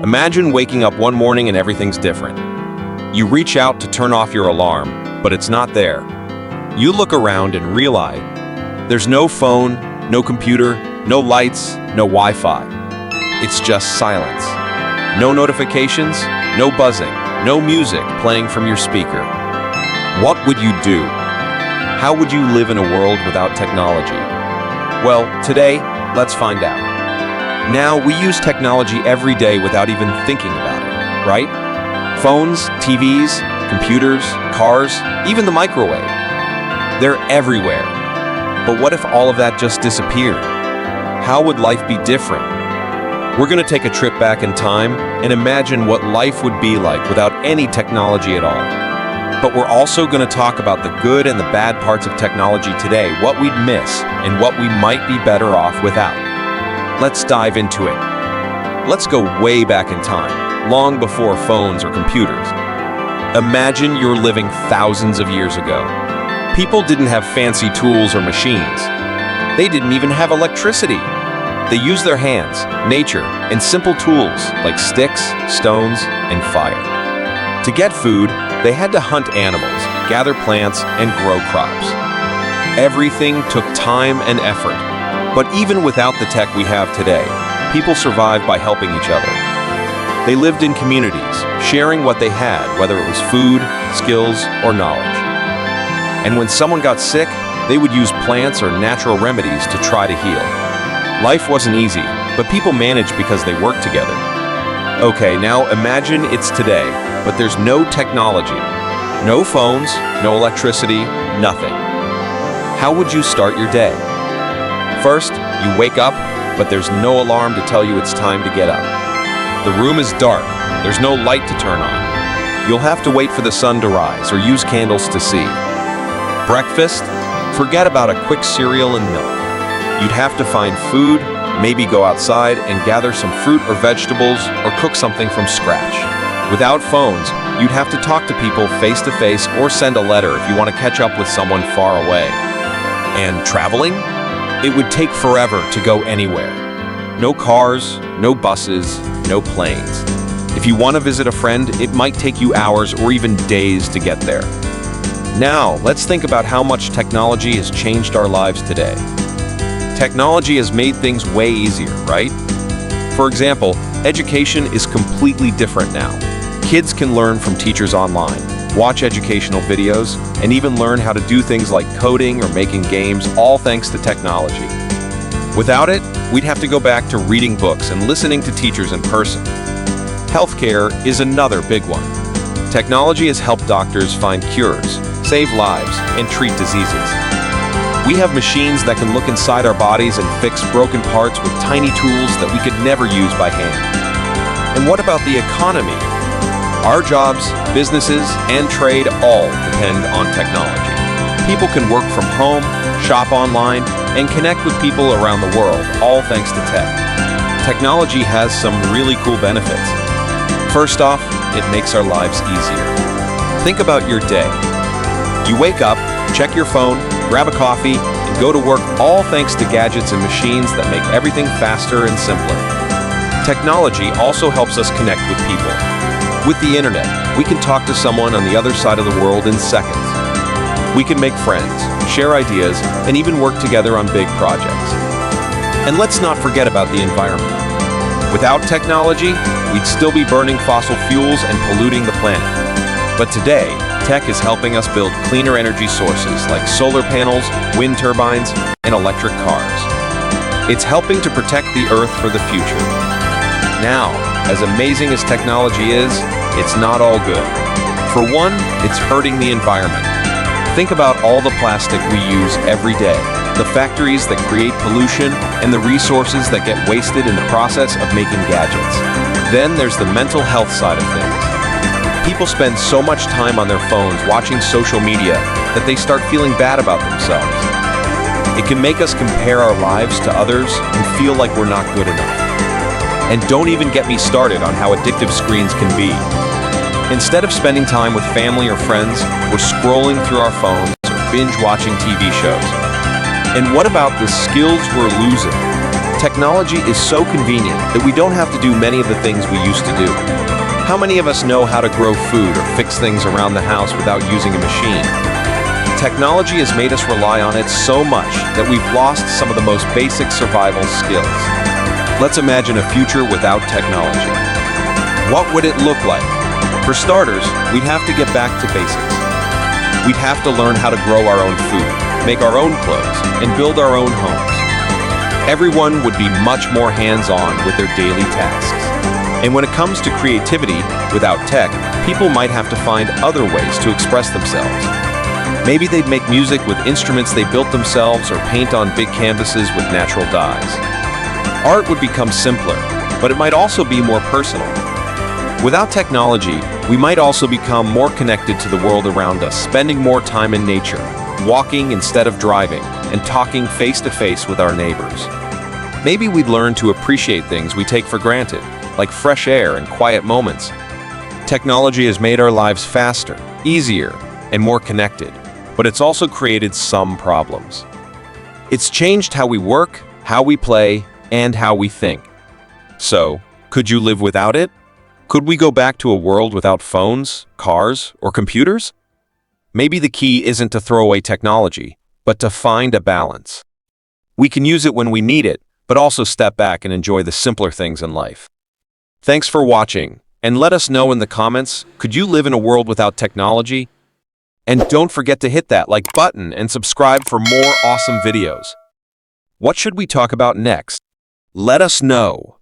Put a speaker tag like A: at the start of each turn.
A: Imagine waking up one morning and everything's different. You reach out to turn off your alarm, but it's not there. You look around and realize there's no phone, no computer, no lights, no Wi-Fi. It's just silence. No notifications, no buzzing, no music playing from your speaker. What would you do? How would you live in a world without technology? Well, today, let's find out. Now, we use technology every day without even thinking about it, right? Phones, TVs, computers, cars, even the microwave. They're everywhere. But what if all of that just disappeared? How would life be different? We're going to take a trip back in time and imagine what life would be like without any technology at all. But we're also going to talk about the good and the bad parts of technology today, what we'd miss, and what we might be better off without. Let's dive into it. Let's go way back in time, long before phones or computers. Imagine you're living thousands of years ago. People didn't have fancy tools or machines. They didn't even have electricity. They used their hands, nature, and simple tools like sticks, stones, and fire. To get food, they had to hunt animals, gather plants, and grow crops. Everything took time and effort. But even without the tech we have today, people survived by helping each other. They lived in communities, sharing what they had, whether it was food, skills, or knowledge. And when someone got sick, they would use plants or natural remedies to try to heal. Life wasn't easy, but people managed because they worked together. Okay, now imagine it's today, but there's no technology. No phones, no electricity, nothing. How would you start your day? First, you wake up, but there's no alarm to tell you it's time to get up. The room is dark, there's no light to turn on. You'll have to wait for the sun to rise or use candles to see. Breakfast? Forget about a quick cereal and milk. You'd have to find food, maybe go outside and gather some fruit or vegetables or cook something from scratch. Without phones, you'd have to talk to people face to face or send a letter if you want to catch up with someone far away. And traveling? It would take forever to go anywhere. No cars, no buses, no planes. If you want to visit a friend, it might take you hours or even days to get there. Now, let's think about how much technology has changed our lives today. Technology has made things way easier, right? For example, education is completely different now. Kids can learn from teachers online, watch educational videos, and even learn how to do things like coding or making games, all thanks to technology. Without it, we'd have to go back to reading books and listening to teachers in person. Healthcare is another big one. Technology has helped doctors find cures, save lives, and treat diseases. We have machines that can look inside our bodies and fix broken parts with tiny tools that we could never use by hand. And what about the economy? Our jobs, businesses, and trade all depend on technology. People can work from home, shop online, and connect with people around the world, all thanks to tech. Technology has some really cool benefits. First off, it makes our lives easier. Think about your day. You wake up, check your phone, grab a coffee, and go to work, all thanks to gadgets and machines that make everything faster and simpler. Technology also helps us connect with people. With the internet, we can talk to someone on the other side of the world in seconds. We can make friends, share ideas, and even work together on big projects. And let's not forget about the environment. Without technology, we'd still be burning fossil fuels and polluting the planet. But today, tech is helping us build cleaner energy sources like solar panels, wind turbines, and electric cars. It's helping to protect the Earth for the future. Now, as amazing as technology is, it's not all good. For one, it's hurting the environment. Think about all the plastic we use every day, the factories that create pollution, and the resources that get wasted in the process of making gadgets. Then there's the mental health side of things. People spend so much time on their phones watching social media that they start feeling bad about themselves. It can make us compare our lives to others and feel like we're not good enough. And don't even get me started on how addictive screens can be. Instead of spending time with family or friends, we're scrolling through our phones or binge watching TV shows. And what about the skills we're losing? Technology is so convenient that we don't have to do many of the things we used to do. How many of us know how to grow food or fix things around the house without using a machine? Technology has made us rely on it so much that we've lost some of the most basic survival skills. Let's imagine a future without technology. What would it look like? For starters, we'd have to get back to basics. We'd have to learn how to grow our own food, make our own clothes, and build our own homes. Everyone would be much more hands-on with their daily tasks. And when it comes to creativity, without tech, people might have to find other ways to express themselves. Maybe they'd make music with instruments they built themselves or paint on big canvases with natural dyes. Art would become simpler, but it might also be more personal. Without technology, we might also become more connected to the world around us, spending more time in nature, walking instead of driving, and talking face-to-face with our neighbors. Maybe we'd learn to appreciate things we take for granted, like fresh air and quiet moments. Technology has made our lives faster, easier, and more connected, but it's also created some problems. It's changed how we work, how we play, and how we think. So, could you live without it? Could we go back to a world without phones, cars, or computers? Maybe the key isn't to throw away technology, but to find a balance. We can use it when we need it, but also step back and enjoy the simpler things in life. Thanks for watching, and let us know in the comments, could you live in a world without technology? And don't forget to hit that like button and subscribe for more awesome videos. What should we talk about next? Let us know.